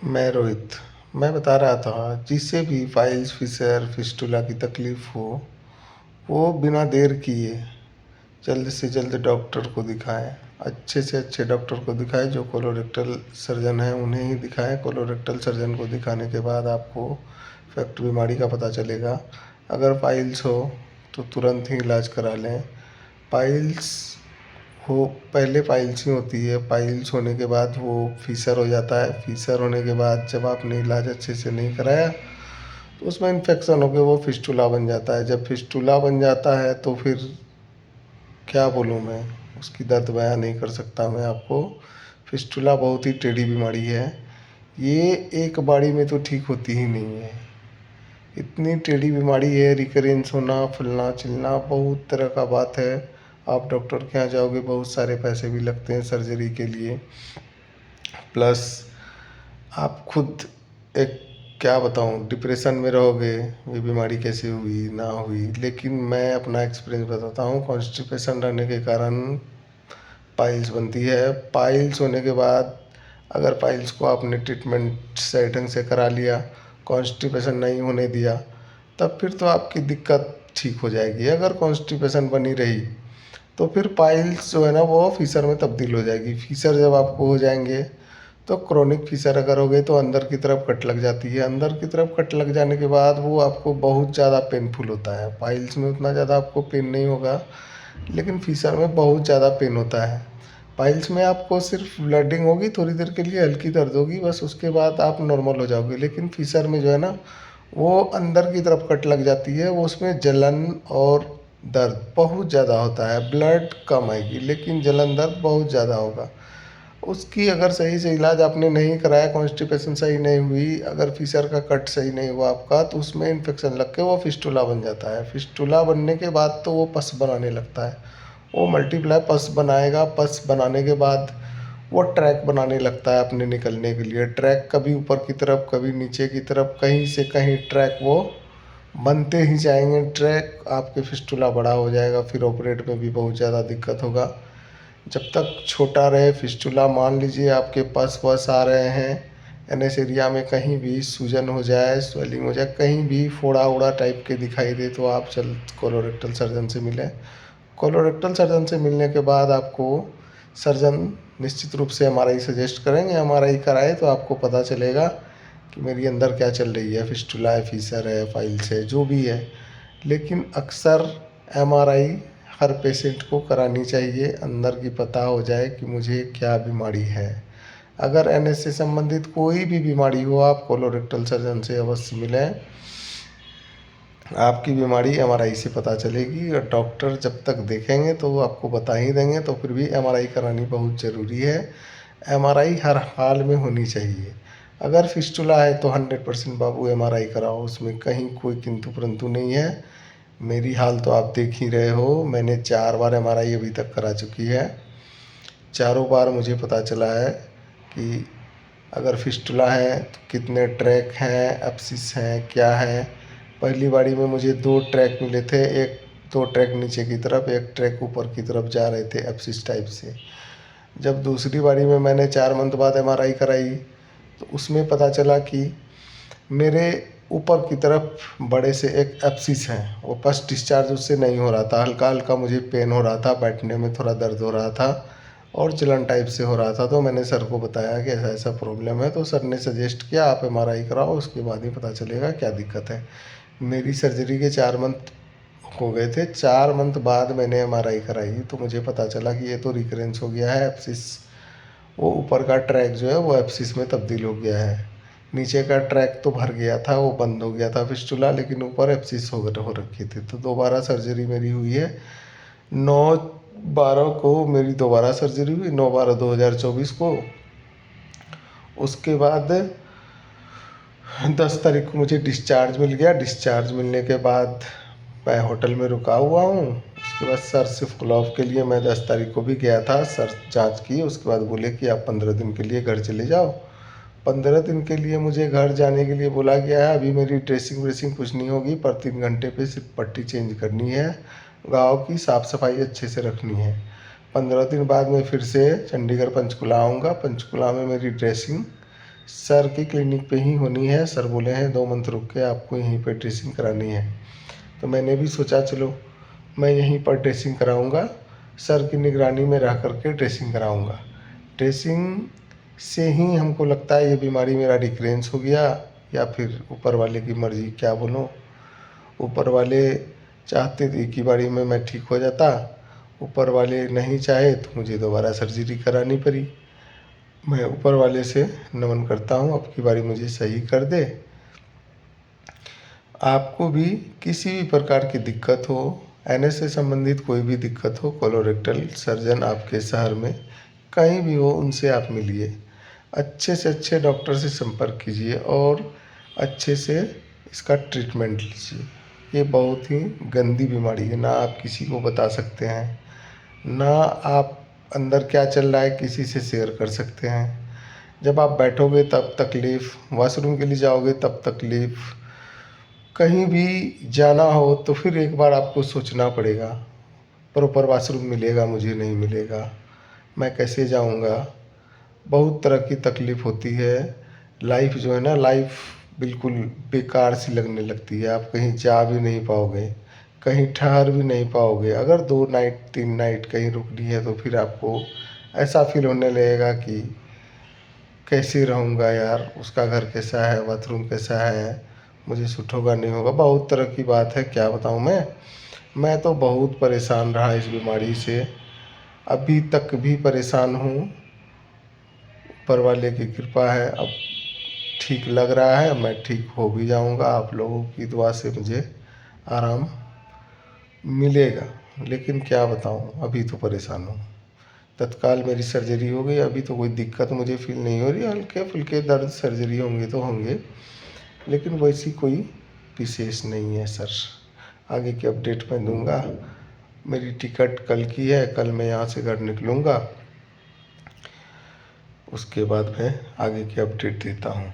मैं रोहित। मैं बता रहा था, जिसे भी फाइल्स फिशर फिस्टुला की तकलीफ़ हो वो बिना देर किए जल्द से जल्द डॉक्टर को दिखाएं। अच्छे से अच्छे डॉक्टर को दिखाएं, जो कोलोरेक्टल सर्जन हैं उन्हें ही दिखाएं। कोलोरेक्टल सर्जन को दिखाने के बाद आपको फैक्ट बीमारी का पता चलेगा। अगर पाइल्स हो तो तुरंत ही इलाज करा लें। पाइल्स हो पहले पाइल्स ही होती है, पाइल्स होने के बाद वो फीसर हो जाता है। फीसर होने के बाद जब आपने इलाज अच्छे से नहीं कराया तो उसमें इन्फेक्शन होकर वो फिस्टुला बन जाता है। जब फिस्टुला बन जाता है तो फिर क्या बोलूँ मैं, उसकी दर्द बयां नहीं कर सकता मैं आपको। फिस्टुला बहुत ही टेढ़ी बीमारी है। ये एक बारी में तो ठीक होती ही नहीं है। इतनी टेढ़ी बीमारी है, रिकरेंस होना, फुलना चिलना, बहुत तरह का बात है। आप डॉक्टर के यहाँ जाओगे, बहुत सारे पैसे भी लगते हैं सर्जरी के लिए। प्लस आप खुद एक, क्या बताऊँ, डिप्रेशन में रहोगे, ये बीमारी कैसे हुई ना हुई। लेकिन मैं अपना एक्सपीरियंस बताता हूँ। कॉन्स्टिपेशन रहने के कारण पाइल्स बनती है। पाइल्स होने के बाद अगर पाइल्स को आपने ट्रीटमेंट सही ढंग से करा लिया, कॉन्स्टिपेशन नहीं होने दिया, तब फिर तो आपकी दिक्कत ठीक हो जाएगी। अगर कॉन्स्टिपेशन बनी रही तो फिर पाइल्स जो है ना वो फीसर में तब्दील हो जाएगी। फीसर जब आपको हो जाएंगे तो क्रोनिक फीसर अगर हो गए तो अंदर की तरफ कट लग जाती है। अंदर की तरफ कट लग जाने के बाद वो आपको बहुत ज़्यादा पेनफुल होता है। पाइल्स में उतना ज़्यादा आपको पेन नहीं होगा, लेकिन फीसर में बहुत ज़्यादा पेन होता है। पाइल्स में आपको सिर्फ ब्लडिंग होगी, थोड़ी देर के लिए हल्की दर्द होगी, बस उसके बाद आप नॉर्मल हो जाओगे। लेकिन फीसर में जो है ना वो अंदर की तरफ कट लग जाती है, वो उसमें जलन और दर्द बहुत ज़्यादा होता है। ब्लड कम आएगी लेकिन जलन दर्द बहुत ज़्यादा होगा। उसकी अगर सही से इलाज आपने नहीं कराया, कॉन्स्टिपेशन सही नहीं हुई, अगर फीसर का कट सही नहीं हुआ आपका, तो उसमें इन्फेक्शन लग के वो फिस्टुला बन जाता है। फिस्टुला बनने के बाद तो वो पस बनाने लगता है। वो मल्टीप्लाई पस बनाएगा। पस बनाने के बाद वो ट्रैक बनाने लगता है अपने निकलने के लिए। ट्रैक कभी ऊपर की तरफ, कभी नीचे की तरफ, कहीं से कहीं ट्रैक वो बनते ही जाएंगे। ट्रैक आपके फिस्टुला बड़ा हो जाएगा, फिर ऑपरेट में भी बहुत ज़्यादा दिक्कत होगा। जब तक छोटा रहे फिस्टुला, मान लीजिए आपके पास वस आ रहे हैं, एनएस एरिया में कहीं भी सूजन हो जाए, स्वेलिंग हो जाए, कहीं भी फोड़ा उड़ा टाइप के दिखाई दे, तो आप चल कोलोरेक्टल सर्जन से मिलें। कोलोरेक्टल सर्जन से मिलने के बाद आपको सर्जन निश्चित रूप से एमआरआई सजेस्ट करेंगे। एमआरआई कराए तो आपको पता चलेगा कि मेरी अंदर क्या चल रही है, फिस्टुला है, फीसर है, फाइल्स है, जो भी है। लेकिन अक्सर एमआरआई हर पेशेंट को करानी चाहिए, अंदर की पता हो जाए कि मुझे क्या बीमारी है। अगर एनएस से संबंधित कोई भी बीमारी हो, आप कोलोरेक्टल सर्जन से अवश्य मिलें। आपकी बीमारी एमआरआई से पता चलेगी, और डॉक्टर जब तक देखेंगे तो वो आपको बता ही देंगे। तो फिर भी एमआरआई करानी बहुत ज़रूरी है। एमआरआई हर हाल में होनी चाहिए। अगर फिस्टुला है तो 100% बाबू एमआरआई कराओ, उसमें कहीं कोई किंतु परंतु नहीं है। मेरी हाल तो आप देख ही रहे हो, मैंने 4 बार एमआरआई अभी तक करा चुकी है। चारों बार मुझे पता चला है कि अगर फिस्टुला है तो कितने ट्रैक हैं, एब्सिस हैं, क्या है। पहली बारी में मुझे 2 ट्रैक मिले थे, एक 2 ट्रैक नीचे की तरफ, एक ट्रैक ऊपर की तरफ जा रहे थे एब्सिस टाइप से। जब दूसरी बारी में मैंने 4 मंथ बाद एमआरआई कराई तो उसमें पता चला कि मेरे ऊपर की तरफ बड़े से एक एब्सिस है, वो पस डिस्चार्ज उससे नहीं हो रहा था। हल्का हल्का मुझे पेन हो रहा था, बैठने में थोड़ा दर्द हो रहा था और जलन टाइप से हो रहा था। तो मैंने सर को बताया कि ऐसा ऐसा प्रॉब्लम है, तो सर ने सजेस्ट किया आप एमआरआई कराओ, उसके बाद ही पता चलेगा क्या दिक्कत है। मेरी सर्जरी के 4 मंथ हो गए थे। 4 मंथ बाद मैंने एमआरआई कराई तो मुझे पता चला कि ये तो रिकरेंस हो गया है एब्सिस। वो ऊपर का ट्रैक जो है वो एब्सिस में तब्दील हो गया है। नीचे का ट्रैक तो भर गया था, वो बंद हो गया था फिस्टुला, लेकिन ऊपर एब्सिस हो रखी थी। तो दोबारा सर्जरी मेरी हुई है। 9/12 को मेरी दोबारा सर्जरी हुई, 9/12/2024 को। उसके बाद 10 तारीख को मुझे डिस्चार्ज मिल गया। डिस्चार्ज मिलने के बाद मैं होटल में रुका हुआ हूँ। उसके बाद सर से फॉलो अप के लिए मैं 10 तारीख को भी गया था। सर जांच की, उसके बाद बोले कि आप 15 दिन के लिए घर चले जाओ। 15 दिन के लिए मुझे घर जाने के लिए बोला गया है। अभी मेरी ड्रेसिंग व्रेसिंग कुछ नहीं होगी, पर 3 घंटे पे सिर्फ पट्टी चेंज करनी है, गाँव की साफ़ सफाई अच्छे से रखनी है। 15 दिन बाद मैं फिर से चंडीगढ़ पंचकुला आऊँगा। पंचकुला में मेरी ड्रेसिंग सर की क्लिनिक पे ही होनी है। सर बोले हैं 2 मंथ रुक के आपको यहीं पे ड्रेसिंग करानी है। तो मैंने भी सोचा चलो मैं यहीं पर ड्रेसिंग कराऊंगा, सर की निगरानी में रह कर के ड्रेसिंग कराऊंगा। ड्रेसिंग से ही हमको लगता है ये बीमारी मेरा रिकरेंस हो गया, या फिर ऊपर वाले की मर्ज़ी, क्या बोलूँ। ऊपर वाले चाहते थे एक ही बारी में मैं ठीक हो जाता, ऊपर वाले नहीं चाहे तो मुझे दोबारा सर्जरी करानी पड़ी। मैं ऊपर वाले से नमन करता हूँ अब की बारी मुझे सही कर दे। आपको भी किसी भी प्रकार की दिक्कत हो, एनएस से संबंधित कोई भी दिक्कत हो, कोलोरेक्टल सर्जन आपके शहर में कहीं भी हो उनसे आप मिलिए। अच्छे से अच्छे डॉक्टर से संपर्क कीजिए और अच्छे से इसका ट्रीटमेंट लीजिए। ये बहुत ही गंदी बीमारी है, ना आप किसी को बता सकते हैं, ना आप अंदर क्या चल रहा है किसी से शेयर कर सकते हैं। जब आप बैठोगे तब तकलीफ़, वॉशरूम के लिए जाओगे तब तकलीफ़, कहीं भी जाना हो तो फिर एक बार आपको सोचना पड़ेगा, प्रॉपर वॉशरूम मिलेगा मुझे नहीं मिलेगा, मैं कैसे जाऊंगा। बहुत तरह की तकलीफ़ होती है। लाइफ जो है ना, लाइफ बिल्कुल बेकार सी लगने लगती है। आप कहीं जा भी नहीं पाओगे, कहीं ठहर भी नहीं पाओगे। अगर 2 नाइट 3 नाइट कहीं रुकनी है तो फिर आपको ऐसा फील होने लगेगा कि कैसे रहूँगा यार, उसका घर कैसा है, बाथरूम कैसा है, मुझे सूट होगा नहीं होगा। बहुत तरह की बात है, क्या बताऊँ मैं तो बहुत परेशान रहा इस बीमारी से, अभी तक भी परेशान हूँ। ऊपर वाले की कृपा है, अब ठीक लग रहा है, मैं ठीक हो भी जाऊँगा। आप लोगों की दुआ से मुझे आराम मिलेगा, लेकिन क्या बताऊँ अभी तो परेशान हूँ। तत्काल मेरी सर्जरी हो गई, अभी तो कोई दिक्कत मुझे फील नहीं हो रही। हल्के फुल्के दर्द सर्जरी होंगे तो होंगे, लेकिन वैसी कोई विशेष नहीं है सर। आगे की अपडेट मैं दूंगा। मेरी टिकट कल की है, कल मैं यहाँ से घर निकलूँगा, उसके बाद मैं आगे की अपडेट देता हूँ।